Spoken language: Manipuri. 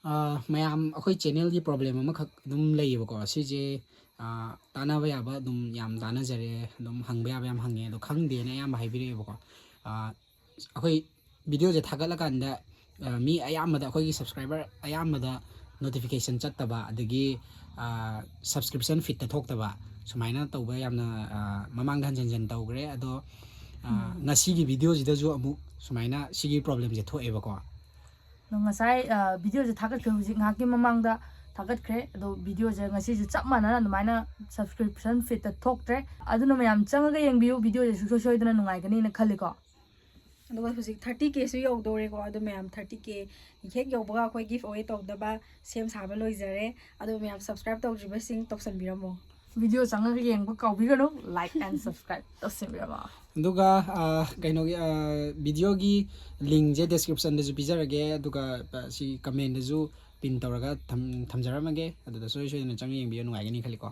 mayam akhoi channel gi problem ama khak dum leyebo ko sije tana ba yaba dum yam dana jare dum hangba yaba yam hange do khangde na yam haibirebo ko akhoi video je thagala kanda mi ayamada akhoi gi subscriber ayamada notification chattaba adagi subscription fit ta thoktaba sumaina tawba yamna mamang dhan jan tawgre ado ngasi gi video jida ju amu sumaina sigi problem je thoeba ko ngasai video je thagat khre hujik ngaki mamang da thagat khre do video je ngasi ju chap mana na maina subscription fit ta thoktre aduna mayam changa yeng biu video je su soi dana nungai gani na khali ko aduga hujik 30k su yau dore ko adu mayam 30k hek yau baga koi give away tok daba sem saba loizare adu mayam subscribe tok jiba sing tok san biramo video changa yeng ba kaw bi gano like and subscribe to sim biramo aduga kaino gi video gi link je description de ju pijarage aduga si comment de ju pin tawraga thamjaramage aduda soi soi na chang yeng bi nungai gani khali ko